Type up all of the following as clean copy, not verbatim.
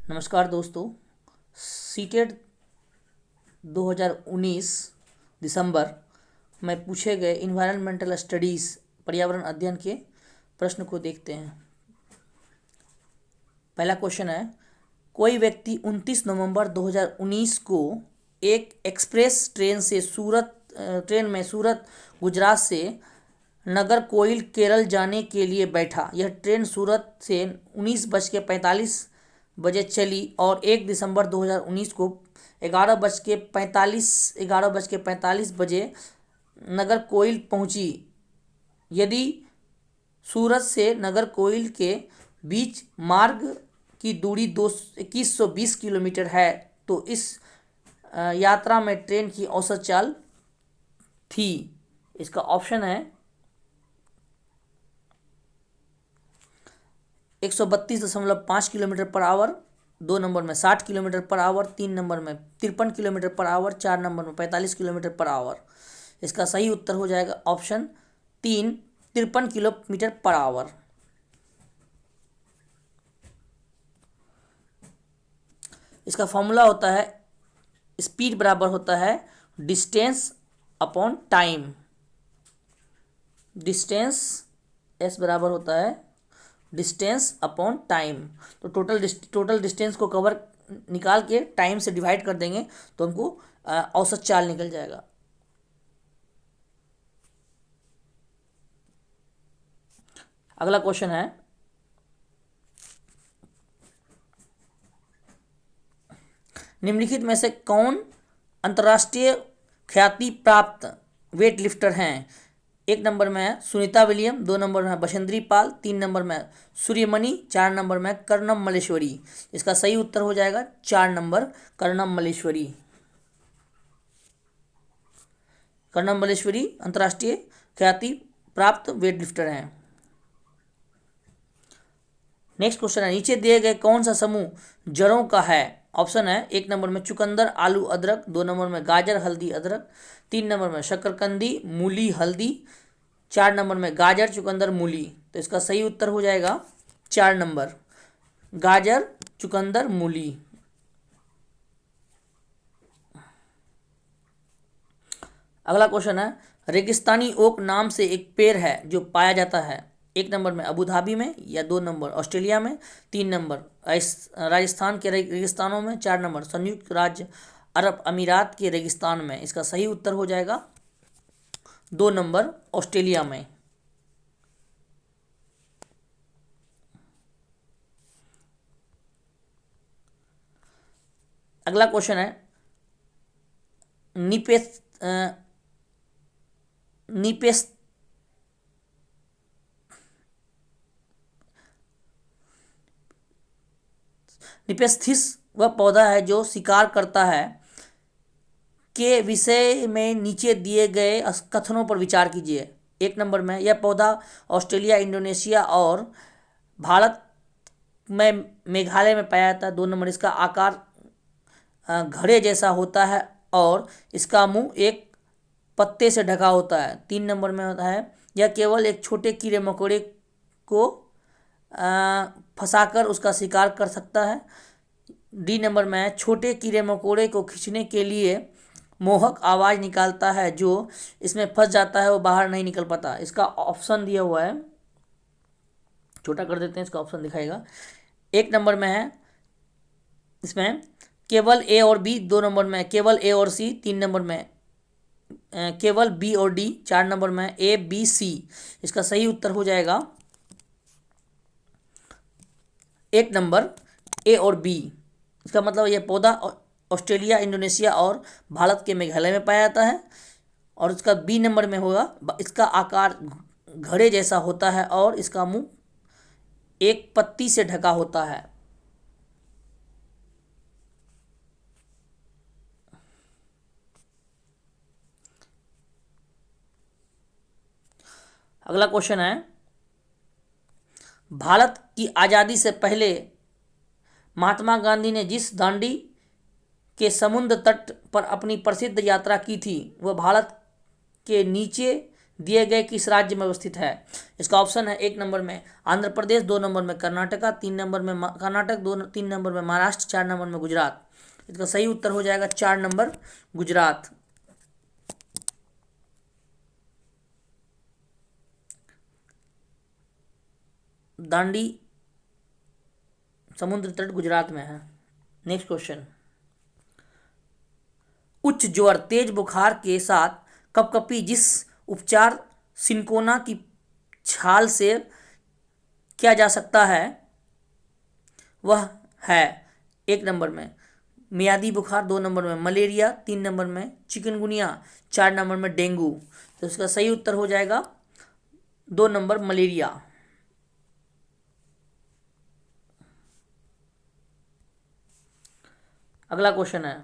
नमस्कार दोस्तों। सीटेट 2019 दिसंबर में पूछे गए इन्वायरमेंटल स्टडीज़ पर्यावरण अध्ययन के प्रश्न को देखते हैं। पहला क्वेश्चन है, कोई व्यक्ति 29 नवंबर 2019 को एक एक्सप्रेस ट्रेन में सूरत गुजरात से नागरकोइल केरल जाने के लिए बैठा। यह ट्रेन सूरत से 19:45 चली और 1 दिसंबर 2019 को 11:45 बजे नागरकोइल पहुंची। यदि सूरत से नागरकोइल के बीच मार्ग की दूरी 2120 किलोमीटर है तो इस यात्रा में ट्रेन की औसत चाल थी। इसका ऑप्शन है 132.5 किलोमीटर पर आवर, 2 नंबर में 60 किलोमीटर पर आवर, 3 नंबर में 53 किलोमीटर पर आवर, 4 नंबर में 45 किलोमीटर पर आवर। इसका सही उत्तर हो जाएगा ऑप्शन 3, 53 किलोमीटर पर आवर। इसका फॉर्मूला होता है, स्पीड बराबर होता है distance upon time. Distance S बराबर होता है डिस्टेंस अपॉन टाइम। तो टोटल डिस्टेंस को कवर निकाल के टाइम से डिवाइड कर देंगे तो हमको औसत चाल निकल जाएगा। अगला क्वेश्चन है, निम्नलिखित में से कौन अंतर्राष्ट्रीय ख्याति प्राप्त वेट लिफ्टर हैं? 1 नंबर में है सुनीता विलियम, 2 नंबर में है बछेंद्री पाल, 3 नंबर में सूर्यमणि, 4 नंबर में कर्णम मल्लेश्वरी। इसका सही उत्तर हो जाएगा 4 नंबर कर्णम मल्लेश्वरी। कर्णम मल्लेश्वरी अंतर्राष्ट्रीय ख्याति प्राप्त वेट लिफ्टर हैं। नेक्स्ट क्वेश्चन है, नीचे दिए गए कौन सा समूह जड़ों का है? ऑप्शन है 1 नंबर में चुकंदर आलू अदरक, 2 नंबर में गाजर हल्दी अदरक, 3 नंबर में शकरकंदी मूली हल्दी, 4 नंबर में गाजर चुकंदर मूली। तो इसका सही उत्तर हो जाएगा 4 नंबर गाजर चुकंदर मूली। अगला क्वेश्चन है, रेगिस्तानी ओक नाम से एक पेड़ है जो पाया जाता है 1 नंबर में अबू धाबी में, या 2 नंबर ऑस्ट्रेलिया में, 3 नंबर राजस्थान के रेगिस्तानों में, 4 नंबर संयुक्त राज्य अरब अमीरात के रेगिस्तान में। इसका सही उत्तर हो जाएगा 2 नंबर ऑस्ट्रेलिया में। अगला क्वेश्चन है, निपेस्थिस वह पौधा है जो शिकार करता है के विषय में नीचे दिए गए कथनों पर विचार कीजिए। 1 नंबर में यह पौधा ऑस्ट्रेलिया, इंडोनेशिया और भारत में मेघालय में पाया जाता है। 2 नंबर इसका आकार घड़े जैसा होता है और इसका मुंह एक पत्ते से ढका होता है। 3 नंबर में होता है यह केवल एक छोटे कीड़े मकोड़े को फंसाकर उसका शिकार कर सकता है। डी नंबर में छोटे कीड़े मकोड़े को खींचने के लिए मोहक आवाज़ निकालता है, जो इसमें फंस जाता है वो बाहर नहीं निकल पाता। इसका ऑप्शन दिया हुआ है, छोटा कर देते हैं, इसका ऑप्शन दिखाएगा। 1 नंबर में है इसमें केवल ए और बी, 2 नंबर में केवल ए और सी, 3 नंबर में केवल बी और डी, 4 नंबर में ए बी सी। इसका सही उत्तर हो जाएगा 1 नंबर ए और बी। इसका मतलब यह पौधा ऑस्ट्रेलिया, इंडोनेशिया और भारत के मेघालय में पाया जाता है। और इसका बी नंबर में होगा, इसका आकार घड़े जैसा होता है और इसका मुंह एक पत्ती से ढका होता है। अगला क्वेश्चन है, भारत की आज़ादी से पहले महात्मा गांधी ने जिस दांडी के समुद्र तट पर अपनी प्रसिद्ध यात्रा की थी वह भारत के नीचे दिए गए किस राज्य में अवस्थित है? इसका ऑप्शन है 1 नंबर में आंध्र प्रदेश, 2 नंबर में कर्नाटका, 3 नंबर में कर्नाटक, 3 नंबर में महाराष्ट्र, 4 नंबर में गुजरात। इसका सही उत्तर हो जाएगा 4 नंबर गुजरात। दांडी समुद्र तट गुजरात में है। नेक्स्ट क्वेश्चन, उच्च ज्वर, तेज बुखार के साथ कपकपी, जिस उपचार सिनकोना की छाल से किया जा सकता है वह है? 1 नंबर में मियादी बुखार, 2 नंबर में मलेरिया, 3 नंबर में चिकनगुनिया, 4 नंबर में डेंगू। तो इसका सही उत्तर हो जाएगा 2 नंबर मलेरिया। अगला क्वेश्चन है,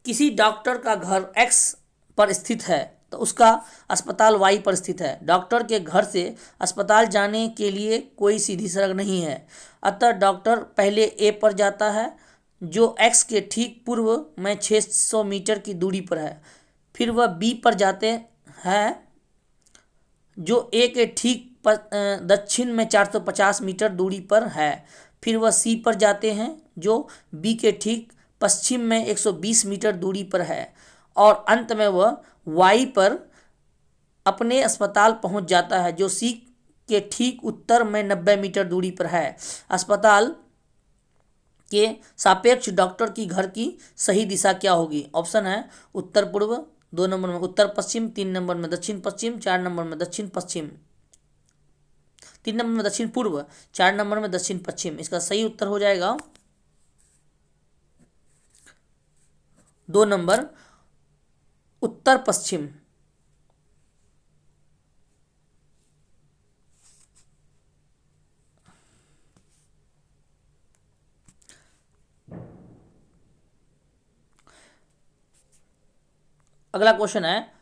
किसी डॉक्टर का घर एक्स पर स्थित है तो उसका अस्पताल वाई पर स्थित है। डॉक्टर के घर से अस्पताल जाने के लिए कोई सीधी सड़क नहीं है, अतः डॉक्टर पहले ए पर जाता है जो एक्स के ठीक पूर्व में 600 मीटर की दूरी पर है। फिर वह बी पर जाते हैं जो ए के ठीक दक्षिण में 450 मीटर दूरी पर है। फिर वह सी पर जाते हैं जो बी के ठीक पश्चिम में 120 मीटर दूरी पर है और अंत में वह वाई पर अपने अस्पताल पहुंच जाता है जो सी के ठीक उत्तर में 90 मीटर दूरी पर है। अस्पताल के सापेक्ष डॉक्टर की घर की सही दिशा क्या होगी? ऑप्शन है उत्तर पूर्व, 2 नंबर में उत्तर पश्चिम, 3 नंबर में दक्षिण पश्चिम, 4 नंबर में दक्षिण पश्चिम, 3 नंबर में दक्षिण पूर्व, 4 नंबर में दक्षिण पश्चिम। इसका सही उत्तर हो जाएगा 2 नंबर उत्तर पश्चिम। अगला क्वेश्चन है,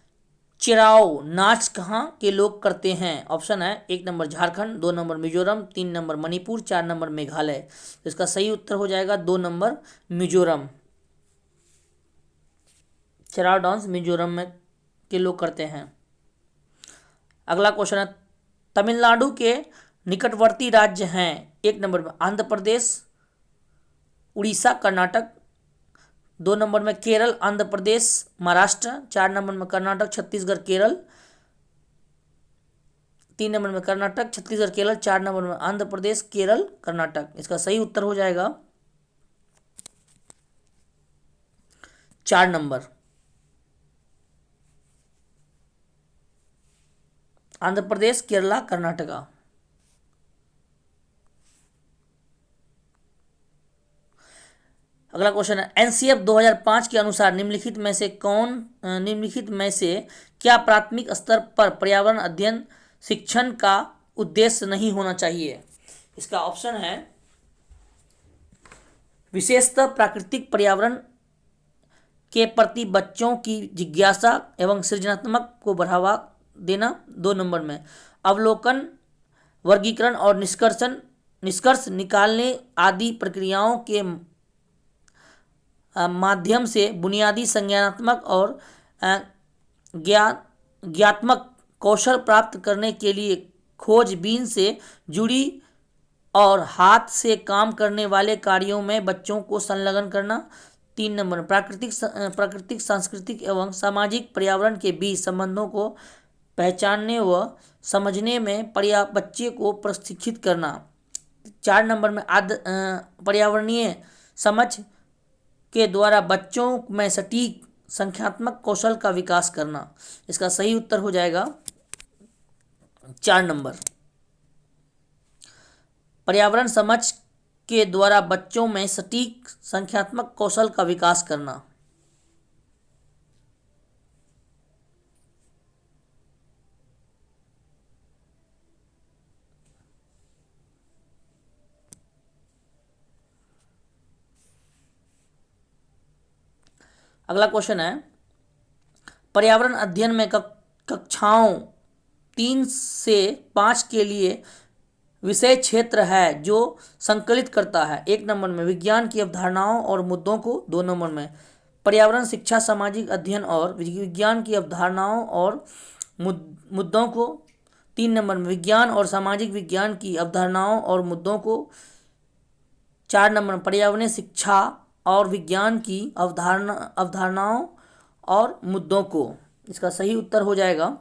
चिराओ नाच कहाँ के लोग करते हैं? ऑप्शन है 1 number Jharkhand, 2 number Mizoram, 3 number Manipur, 4 number Meghalaya. तो इसका सही उत्तर हो जाएगा 2 नंबर मिजोरम। चिराओ डांस मिजोरम में के लोग करते हैं। अगला क्वेश्चन है, तमिलनाडु के निकटवर्ती राज्य हैं? 1 नंबर में आंध्र प्रदेश, उड़ीसा, कर्नाटक, 2 नंबर में केरल, आंध्र प्रदेश, महाराष्ट्र, 4 नंबर में कर्नाटक, छत्तीसगढ़, केरल, 3 नंबर में कर्नाटक, छत्तीसगढ़, केरल, 4 नंबर में आंध्र प्रदेश, केरल, कर्नाटक। इसका सही उत्तर हो जाएगा 4 नंबर आंध्र प्रदेश, केरला, कर्नाटका। अगला क्वेश्चन है, एनसीएफ 2005 के अनुसार निम्नलिखित में से क्या प्राथमिक स्तर पर पर्यावरण अध्ययन शिक्षण का उद्देश्य नहीं होना चाहिए? इसका ऑप्शन है विशेषतः प्राकृतिक पर्यावरण के प्रति बच्चों की जिज्ञासा एवं सृजनात्मक को बढ़ावा देना, 2 नंबर में अवलोकन, वर्गीकरण और निष्कर्ष निकालने आदि प्रक्रियाओं के माध्यम से बुनियादी संज्ञानात्मक और ज्ञात्मक कौशल प्राप्त करने के लिए खोजबीन से जुड़ी और हाथ से काम करने वाले कार्यों में बच्चों को संलग्न करना, 3 नंबर प्राकृतिक सांस्कृतिक एवं सामाजिक पर्यावरण के बीच संबंधों को पहचानने व समझने में बच्चे को प्रशिक्षित करना, 4 नंबर में पर्यावरणीय समझ के द्वारा बच्चों में सटीक संख्यात्मक कौशल का विकास करना। इसका सही उत्तर हो जाएगा 4 नंबर पर्यावरण समझ के द्वारा बच्चों में सटीक संख्यात्मक कौशल का विकास करना। अगला क्वेश्चन है, पर्यावरण अध्ययन में कक्षाओं 3 से 5 के लिए विषय क्षेत्र है जो संकलित करता है। 1 नंबर में विज्ञान की अवधारणाओं और मुद्दों को, 2 नंबर में पर्यावरण शिक्षा सामाजिक अध्ययन और विज्ञान की अवधारणाओं और मुद्दों को। 3 नंबर में विज्ञान और सामाजिक विज्ञान की अवधारणाओं और मुद्दों को। 4 नंबर में पर्यावरण शिक्षा और विज्ञान की अवधारणाओं और मुद्दों को। इसका सही उत्तर हो जाएगा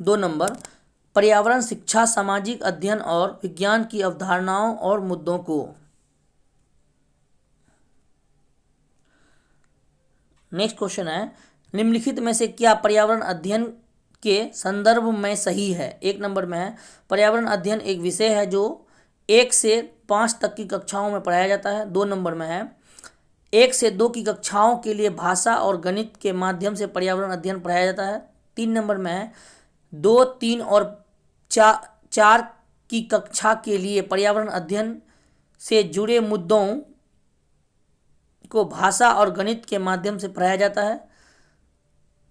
2 नंबर, पर्यावरण शिक्षा सामाजिक अध्ययन और विज्ञान की अवधारणाओं और मुद्दों को। नेक्स्ट क्वेश्चन है, निम्नलिखित में से क्या पर्यावरण अध्ययन के संदर्भ में सही है। 1 नंबर में है, पर्यावरण अध्ययन एक विषय है जो 1 से 5 तक की कक्षाओं में पढ़ाया जाता है। 2 नंबर में है, 1 से 2 की कक्षाओं के लिए भाषा और गणित के माध्यम से पर्यावरण अध्ययन पढ़ाया जाता है। 3 नंबर में है, 2, 3 और 4 की कक्षा के लिए पर्यावरण अध्ययन से जुड़े मुद्दों को भाषा और गणित के माध्यम से पढ़ाया जाता है।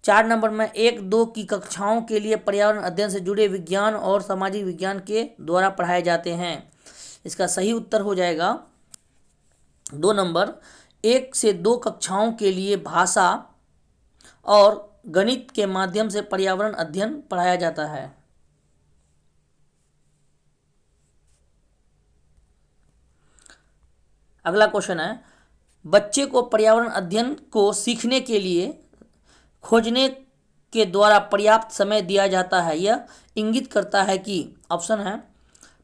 4 नंबर में 1, 2 की कक्षाओं के लिए पर्यावरण अध्ययन से जुड़े विज्ञान और सामाजिक विज्ञान के द्वारा पढ़ाए जाते हैं। इसका सही उत्तर हो जाएगा 2 नंबर, 1 से 2 कक्षाओं के लिए भाषा और गणित के माध्यम से पर्यावरण अध्ययन पढ़ाया जाता है। अगला क्वेश्चन है, बच्चे को पर्यावरण अध्ययन को सीखने के लिए खोजने के द्वारा पर्याप्त समय दिया जाता है। यह इंगित करता है कि ऑप्शन है,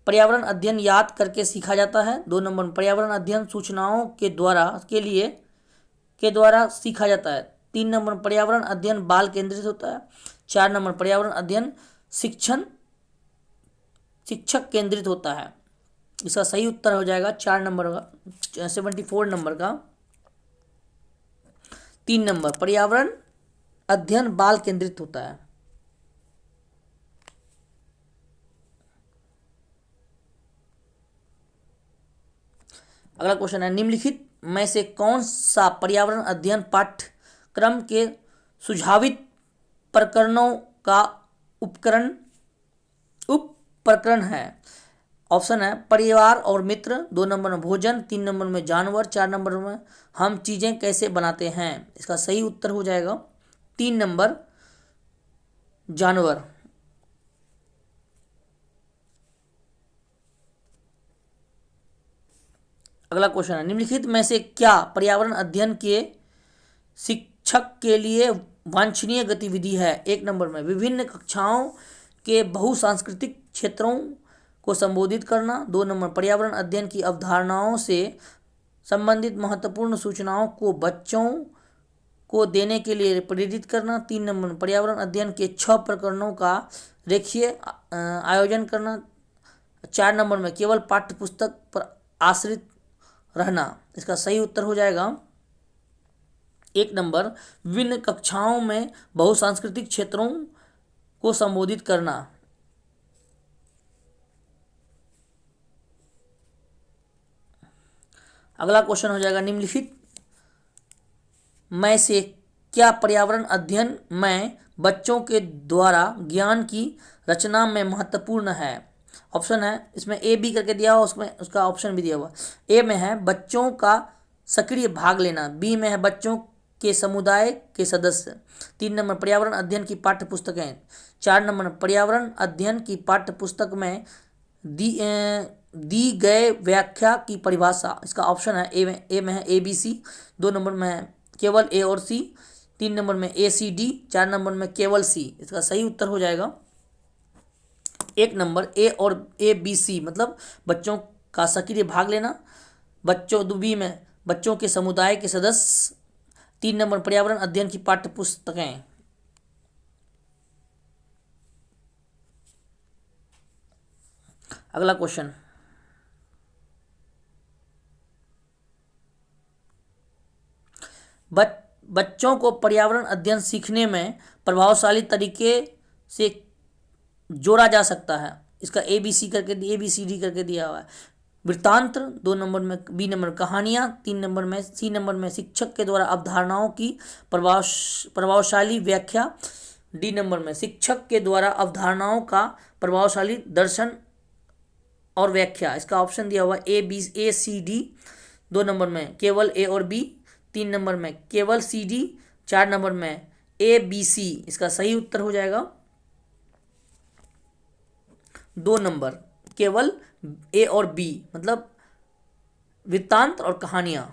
पर्यावरण अध्ययन याद करके सीखा जाता है। 2 नंबर, पर्यावरण अध्ययन सूचनाओं के द्वारा सीखा जाता है। 3 नंबर, पर्यावरण अध्ययन बाल केंद्रित होता है। 4 नंबर, पर्यावरण अध्ययन शिक्षक केंद्रित होता है। इसका सही उत्तर हो जाएगा 4 नंबर का, 74 नंबर का। 3 नंबर, पर्यावरण अध्ययन बाल केंद्रित होता है। अगला क्वेश्चन है, निम्नलिखित में से कौन सा पर्यावरण अध्ययन पाठ्यक्रम के सुझावित प्रकरणों का उपप्रकरण है। ऑप्शन है, परिवार और मित्र। 2 नंबर में भोजन। 3 नंबर में जानवर। 4 नंबर में हम चीज़ें कैसे बनाते हैं। इसका सही उत्तर हो जाएगा 3 नंबर, जानवर। अगला क्वेश्चन है, निम्नलिखित में से क्या पर्यावरण अध्ययन के शिक्षक के लिए वांछनीय गतिविधि है। 1 नंबर में विभिन्न कक्षाओं के बहुसांस्कृतिक क्षेत्रों को संबोधित करना। 2 नंबर, पर्यावरण अध्ययन की अवधारणाओं से संबंधित महत्वपूर्ण सूचनाओं को बच्चों को देने के लिए प्रेरित करना। 3 नंबर, पर्यावरण अध्ययन के 6 प्रकरणों का रेखीय आयोजन करना। 4 नंबर में केवल पाठ्यपुस्तक पर आश्रित रहना। इसका सही उत्तर हो जाएगा 1 नंबर, विभिन्न कक्षाओं में बहुसांस्कृतिक क्षेत्रों को संबोधित करना। अगला क्वेश्चन हो जाएगा, निम्नलिखित में से क्या पर्यावरण अध्ययन में बच्चों के द्वारा ज्ञान की रचना में महत्वपूर्ण है। ऑप्शन है, इसमें ए बी करके दिया हुआ, उसमें उसका ऑप्शन भी दिया हुआ। ए में है बच्चों का सक्रिय भाग लेना। बी में है बच्चों के समुदाय के सदस्य। 3 नंबर, पर्यावरण अध्ययन की पाठ्यपुस्तकें। 4 नंबर, पर्यावरण अध्ययन की पाठ्यपुस्तक में दी गए व्याख्या की परिभाषा। इसका ऑप्शन है ए में है ए बी सी। 2 नंबर में है केवल ए और सी। 3 नंबर में ए सी डी। 4 नंबर में केवल सी। इसका सही उत्तर हो जाएगा 1 नंबर, ए और ए बी सी, मतलब बच्चों का सक्रिय भाग लेना। बी में बच्चों के समुदाय के सदस्य। 3 नंबर, पर्यावरण अध्ययन की पाठ्यपुस्तकें। अगला क्वेश्चन, बच्चों को पर्यावरण अध्ययन सीखने में प्रभावशाली तरीके से जोड़ा जा सकता है। इसका ए बी सी डी करके दिया हुआ है। वृत्तांत। 2 नंबर में, बी नंबर कहानियाँ। 3 नंबर में, सी नंबर में शिक्षक के द्वारा अवधारणाओं की प्रभावशाली व्याख्या। डी नंबर में शिक्षक के द्वारा अवधारणाओं का प्रभावशाली दर्शन और व्याख्या। इसका ऑप्शन दिया हुआ ए सी डी। 2 नंबर में केवल ए और बी, 3 नंबर में केवल सी डी, 4 नंबर में ए बी सी। इसका सही उत्तर हो जाएगा 2 नंबर केवल ए और बी, मतलब वृत्तांत और कहानियां।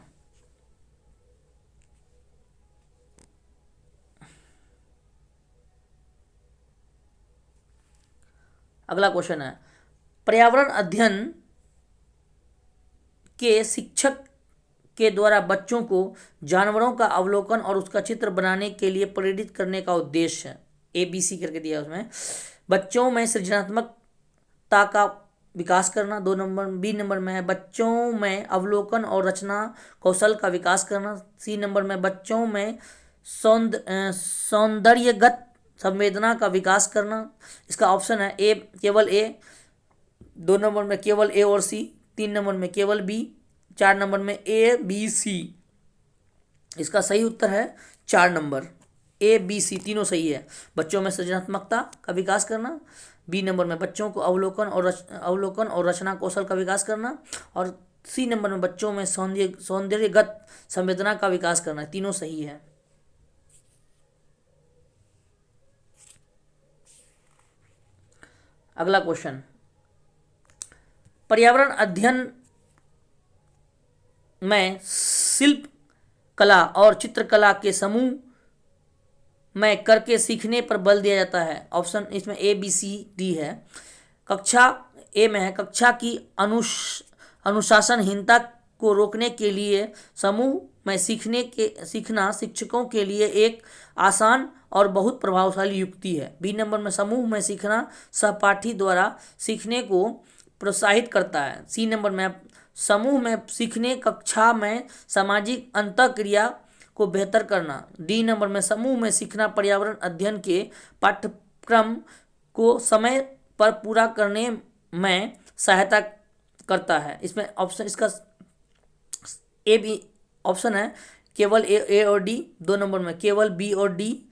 अगला क्वेश्चन है, पर्यावरण अध्ययन के शिक्षक के द्वारा बच्चों को जानवरों का अवलोकन और उसका चित्र बनाने के लिए प्रेरित करने का उद्देश्य है। ए बी सी करके दिया उसमें। बच्चों में सृजनात्मकता का विकास करना। 2 नंबर बी नंबर में है बच्चों में अवलोकन और रचना कौशल का विकास करना। सी नंबर में बच्चों में सौंदर्यगत संवेदना का विकास करना। इसका ऑप्शन है ए, केवल ए। 2 नंबर में केवल ए और सी, 3 नंबर में केवल बी, 4 नंबर में ए बी सी। इसका सही उत्तर है 4 नंबर ए बी सी, तीनों सही है। बच्चों में सृजनात्मकता का विकास करना, बी नंबर में बच्चों को अवलोकन और रचना कौशल का विकास करना, और सी नंबर में बच्चों में सौंदर्यगत संवेदना का विकास करना। तीनों सही है। अगला क्वेश्चन, पर्यावरण अध्ययन में शिल्प कला और चित्रकला के समूह में करके सीखने पर बल दिया जाता है। ऑप्शन इसमें ए बी सी डी है। कक्षा ए में है कक्षा की अनुशासनहीनता को रोकने के लिए समूह में सीखना शिक्षकों के लिए एक आसान और बहुत प्रभावशाली युक्ति है। बी नंबर में समूह में सीखना सहपाठी द्वारा सीखने को प्रोत्साहित करता है। सी नंबर में समूह में सीखने कक्षा में सामाजिक अंतःक्रिया को बेहतर करना। डी नंबर में समूह में सीखना पर्यावरण अध्ययन के पाठ्यक्रम को समय पर पूरा करने में सहायता करता है। इसमें ऑप्शन इसका ए बी ऑप्शन है केवल ए और डी। 2 नंबर में केवल बी और डी,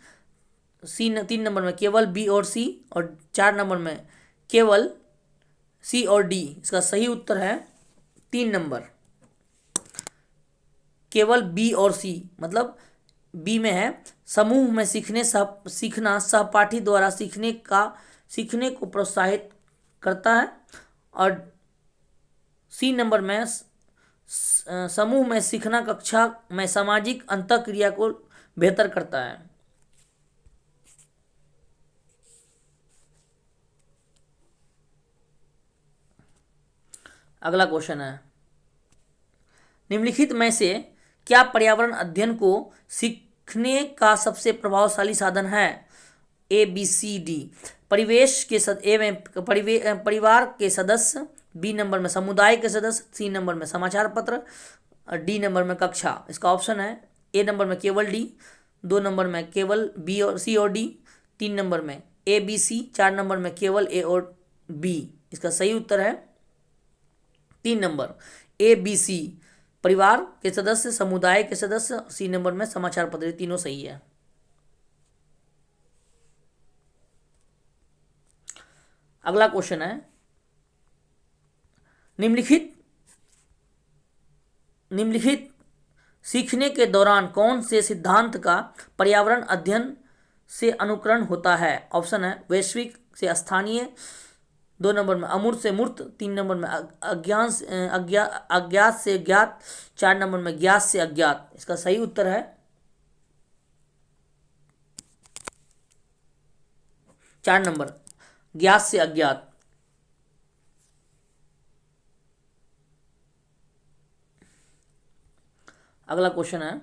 3 नंबर में केवल बी और सी, और 4 नंबर में केवल सी और डी। इसका सही उत्तर है 3 नंबर केवल बी और सी, मतलब बी में है समूह में सीखना सहपाठी द्वारा सीखने को प्रोत्साहित करता है, और सी नंबर में समूह में सीखना कक्षा में सामाजिक अंतःक्रिया को बेहतर करता है। अगला क्वेश्चन है, निम्नलिखित में से क्या पर्यावरण अध्ययन को सीखने का सबसे प्रभावशाली साधन है? A B C D. परिवेश के ए में परिवार के सदस्य, बी नंबर में समुदाय के सदस्य, सी नंबर में समाचार पत्र, और डी नंबर में कक्षा। इसका ऑप्शन है ए नंबर में केवल डी, 2 नंबर में केवल बी और सी और डी, 3 नंबर में ए बी सी, 4 नंबर में केवल ए और बी। इसका सही उत्तर है 3 नंबर ए बी सी, परिवार के सदस्य, समुदाय के सदस्य, सी नंबर में समाचार पत्र। तीनों सही है। अगला क्वेश्चन है, निम्नलिखित सीखने के दौरान कौन से सिद्धांत का पर्यावरण अध्ययन से अनुकरण होता है? ऑप्शन है वैश्विक से स्थानीय, 2 नंबर में अमूर्त से मूर्त, 3 नंबर में अज्ञात से ज्ञात, 4 नंबर में ज्ञात से अज्ञात। इसका सही उत्तर है 4 नंबर ज्ञात से अज्ञात। अगला क्वेश्चन है,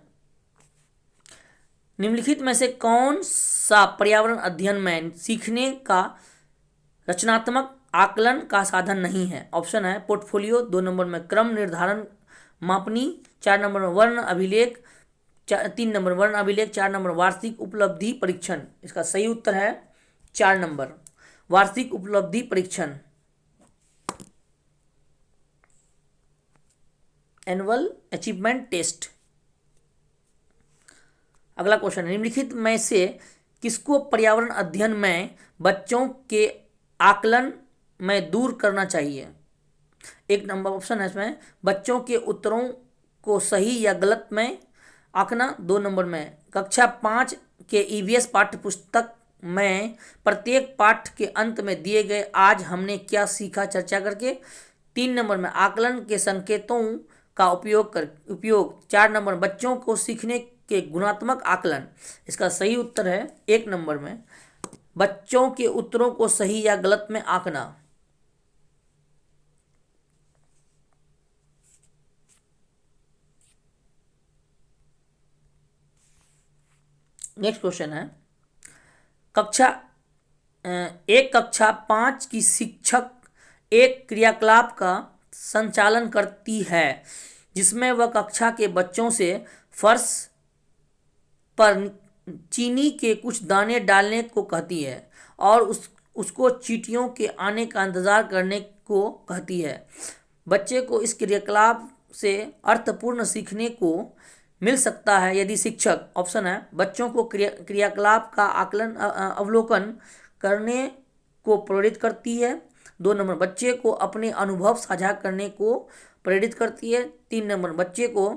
निम्नलिखित में से कौन सा पर्यावरण अध्ययन में सीखने का रचनात्मक आकलन का साधन नहीं है? ऑप्शन है पोर्टफोलियो, 2 नंबर में क्रम निर्धारण मापनी, 4 नंबर में वर्ण अभिलेख, 3 नंबर वर्ण अभिलेख, 4 नंबर वार्षिक उपलब्धि परीक्षण। इसका सही उत्तर है 4 नंबर वार्षिक उपलब्धि परीक्षण, एनुअल अचीवमेंट टेस्ट। अगला क्वेश्चन है, निम्नलिखित में से किसको पर्यावरण अध्ययन में बच्चों के आकलन में दूर करना चाहिए? 1 नंबर ऑप्शन है इसमें बच्चों के उत्तरों को सही या गलत में आंकना। 2 नंबर में कक्षा 5 के ईवीएस पाठ्य पुस्तक में प्रत्येक पाठ के अंत में दिए गए आज हमने क्या सीखा चर्चा करके। 3 नंबर में आकलन के संकेतों का उपयोग। 4 नंबर बच्चों को सीखने के गुणात्मक आकलन। इसका सही उत्तर है 1 नंबर में बच्चों के उत्तरों को सही या गलत में आंकना। नेक्स्ट क्वेश्चन है कक्षा 5 की शिक्षक एक क्रियाकलाप का संचालन करती है जिसमें वह कक्षा के बच्चों से फर्श पर चीनी के कुछ दाने डालने को कहती है और उसको चींटियों के आने का इंतजार करने को कहती है। बच्चे को इस क्रियाकलाप से अर्थपूर्ण सीखने को मिल सकता है यदि शिक्षक, ऑप्शन है, बच्चों को क्रियाकलाप का अवलोकन करने को प्रेरित करती है। 2 नंबर बच्चे को अपने अनुभव साझा करने को प्रेरित करती है। 3 नंबर बच्चे को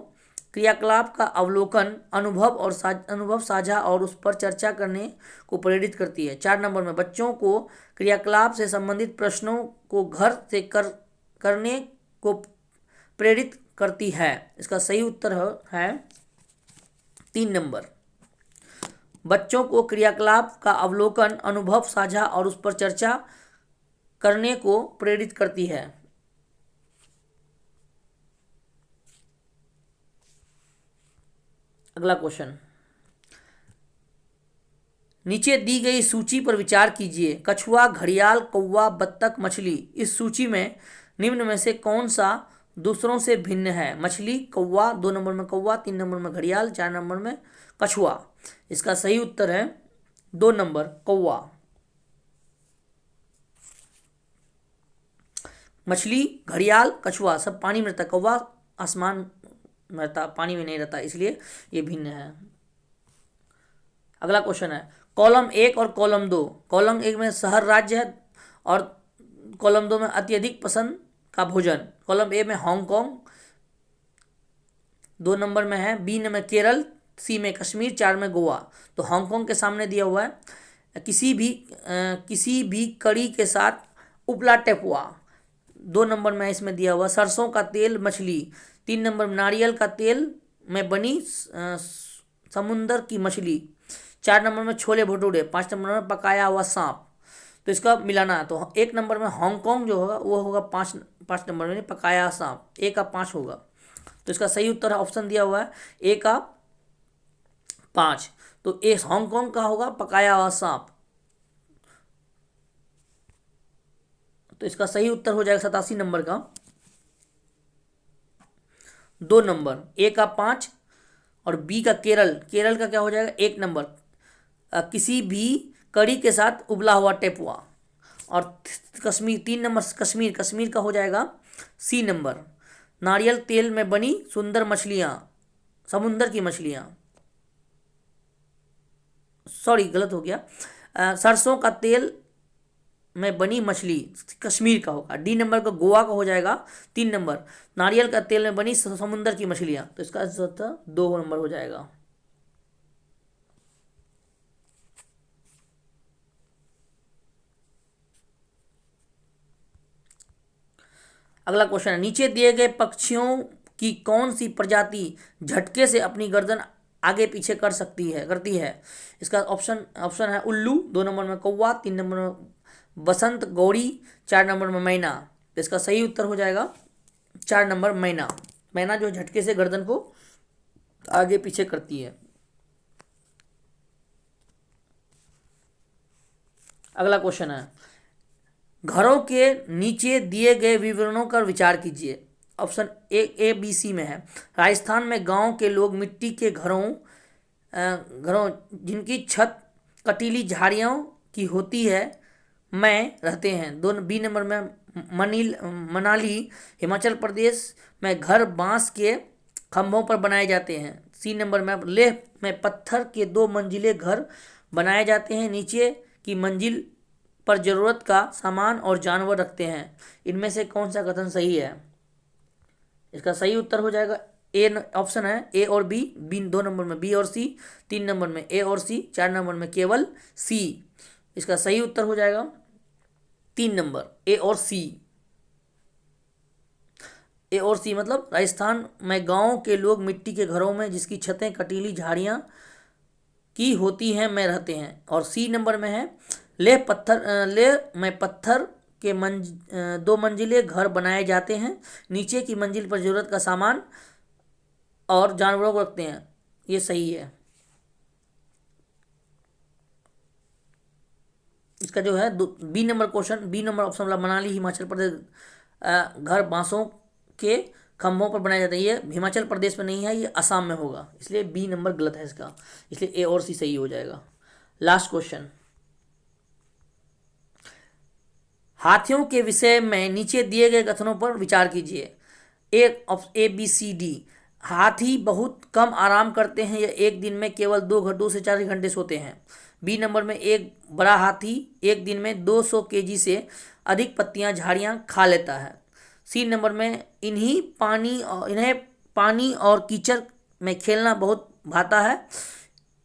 क्रियाकलाप का अवलोकन अनुभव साझा और उस पर चर्चा करने को प्रेरित करती है। 4 नंबर में बच्चों को क्रियाकलाप से संबंधित प्रश्नों को घर से करने को प्रेरित करती है। इसका सही उत्तर है 3 नंबर बच्चों को क्रियाकलाप का अवलोकन अनुभव साझा और उस पर चर्चा करने को प्रेरित करती है। अगला क्वेश्चन, नीचे दी गई सूची पर विचार कीजिए। कछुआ, घड़ियाल, कौवा, बत्तख, मछली। इस सूची में निम्न में से कौन सा दूसरों से भिन्न है? मछली, कौवा, 2 नंबर में कौवा, 3 नंबर में घड़ियाल, 4 नंबर में कछुआ। इसका सही उत्तर है 2 नंबर कौवा। मछली, घड़ियाल, कछुआ सब पानी में रहता, कौवा आसमान में रहता, पानी में नहीं रहता, इसलिए ये भिन्न है। अगला क्वेश्चन है कॉलम 1 और कॉलम 2। कॉलम 1 में शहर राज्य है और कॉलम 2 में अत्यधिक पसंद का भोजन। कॉलम ए में हांगकांग, 2 नंबर में है बी में केरल, सी में कश्मीर, 4 में गोवा। तो हांगकांग के सामने दिया हुआ है किसी भी कड़ी के साथ उपला टेपुआ। 2 नंबर में इसमें दिया हुआ सरसों का तेल मछली। 3 नंबर में नारियल का तेल में बनी समुंदर की मछली। 4 नंबर में छोले भटूरे। 5 नंबर में पकाया हुआ सांप। तो इसका मिलाना है तो 1 नंबर में हांगकांग जो होगा वो होगा 5 नंबर में पकाया सांप, ए का 5 होगा। तो इसका सही उत्तर है ऑप्शन दिया हुआ है ए का 5। तो ए हांगकांग का होगा पकाया हुआ सांप। तो इसका सही उत्तर हो जाएगा 87 नंबर का 2 नंबर, ए का 5 और बी का केरल। केरल का क्या हो जाएगा 1 नंबर, किसी भी कड़ी के साथ उबला हुआ टेपुआ। और कश्मीर 3 नंबर कश्मीर का हो जाएगा सी नंबर, नारियल तेल में बनी सुंदर मछलियाँ, समुंदर की मछलियाँ। सॉरी गलत हो गया, सरसों का तेल में बनी मछली कश्मीर का होगा। डी नंबर का गोवा का हो जाएगा 3 नंबर, नारियल का तेल में बनी समुंदर की मछलियाँ। तो इसका 2 नंबर हो जाएगा। अगला क्वेश्चन है नीचे दिए गए पक्षियों की कौन सी प्रजाति झटके से अपनी गर्दन आगे पीछे करती है? इसका ऑप्शन है उल्लू, 2 नंबर में कौवा, 3 नंबर में बसंत गौरी, 4 नंबर में मैना। तो इसका सही उत्तर हो जाएगा 4 नंबर मैना। मैना जो झटके से गर्दन को आगे पीछे करती है। अगला क्वेश्चन है घरों के नीचे दिए गए विवरणों पर विचार कीजिए। ऑप्शन ए बी सी में है राजस्थान में गांव के लोग मिट्टी के घरों जिनकी छत कटीली झाड़ियों की होती है में रहते हैं। 2 बी नंबर में मनाली हिमाचल प्रदेश में घर बांस के खंभों पर बनाए जाते हैं। सी नंबर में लेह में पत्थर के 2 मंजिले घर बनाए जाते हैं, नीचे की मंजिल पर जरूरत का सामान और जानवर रखते हैं। इनमें से कौन सा कथन सही है? इसका सही उत्तर हो जाएगा ए ऑप्शन है ए और बी, 2 नंबर में बी और सी, 3 नंबर में ए और सी, 4 नंबर में केवल सी। इसका सही उत्तर हो जाएगा 3 नंबर ए और सी। ए और सी मतलब राजस्थान में गांव के लोग मिट्टी के घरों में जिसकी छतें कटीली झाड़ियां की होती हैं में रहते हैं। और सी नंबर में है लेह में पत्थर के 2 मंजिले घर बनाए जाते हैं, नीचे की मंजिल पर जरूरत का सामान और जानवरों को रखते हैं। ये सही है। इसका जो है B number question, B number option वाला मनाली हिमाचल प्रदेश घर बांसों के खंभों पर बनाए जाते हैं। ये हिमाचल प्रदेश में नहीं है, ये असम में होगा, इसलिए बी नंबर गलत है इसका, इसलिए ए और सी सही हो जाएगा। लास्ट क्वेश्चन, हाथियों के विषय में नीचे दिए गए कथनों पर विचार कीजिए। A B C D. हाथी बहुत कम आराम करते हैं या एक दिन में केवल 2 से 4 घंटे सोते हैं। बी नंबर में एक बड़ा हाथी एक दिन में 200 केजी से अधिक पत्तियां झाड़ियां खा लेता है। सी नंबर में इन्हें पानी और कीचड़ में खेलना बहुत भाता है,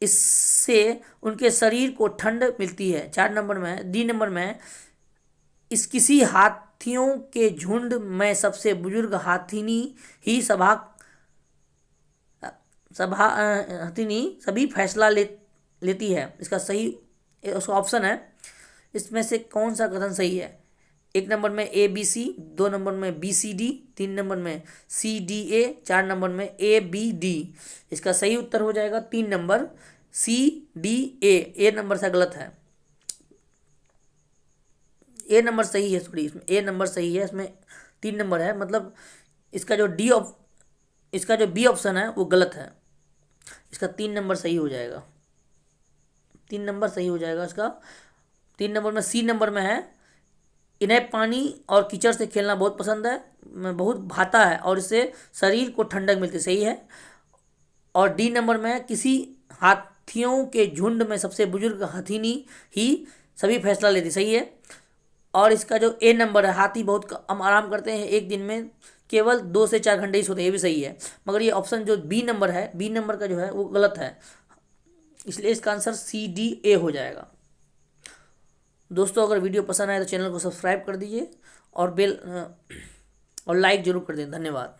इससे उनके शरीर को ठंड मिलती है। 4 नंबर में डी नंबर में इस किसी हाथियों के झुंड में सबसे बुजुर्ग हाथिनी ही हथिनी सभी फैसला लेती है। इसका सही उसका ऑप्शन है, इसमें से कौन सा कथन सही है। 1 नंबर में ए बी सी, 2 नंबर में बी सी डी, 3 नंबर में सी डी ए, 4 नंबर में ए बी डी। इसका सही उत्तर हो जाएगा 3 number C D A. A number से गलत है, ए नंबर सही है, सॉरी इसमें ए नंबर सही है, इसमें 3 नंबर है, मतलब इसका जो बी ऑप्शन है वो गलत है। इसका 3 नंबर सही हो जाएगा, 3 नंबर सही हो जाएगा इसका। 3 नंबर में सी नंबर में है इन्हें पानी और कीचड़ से खेलना बहुत पसंद है, बहुत भाता है और इससे शरीर को ठंडक मिलती, सही है। और डी नंबर में किसी हाथियों के झुंड में सबसे बुजुर्ग हथिनी ही सभी फैसला लेती, सही है। और इसका जो ए नंबर है हाथी बहुत कम आराम करते हैं, एक दिन में केवल 2 से 4 घंटे ही सोते हैं, ये भी सही है। मगर ये ऑप्शन जो बी नंबर है, बी नंबर का जो है वो गलत है, इसलिए इसका आंसर सी डी ए हो जाएगा। दोस्तों अगर वीडियो पसंद आए तो चैनल को सब्सक्राइब कर दीजिए और बेल और लाइक जरूर कर दें। धन्यवाद।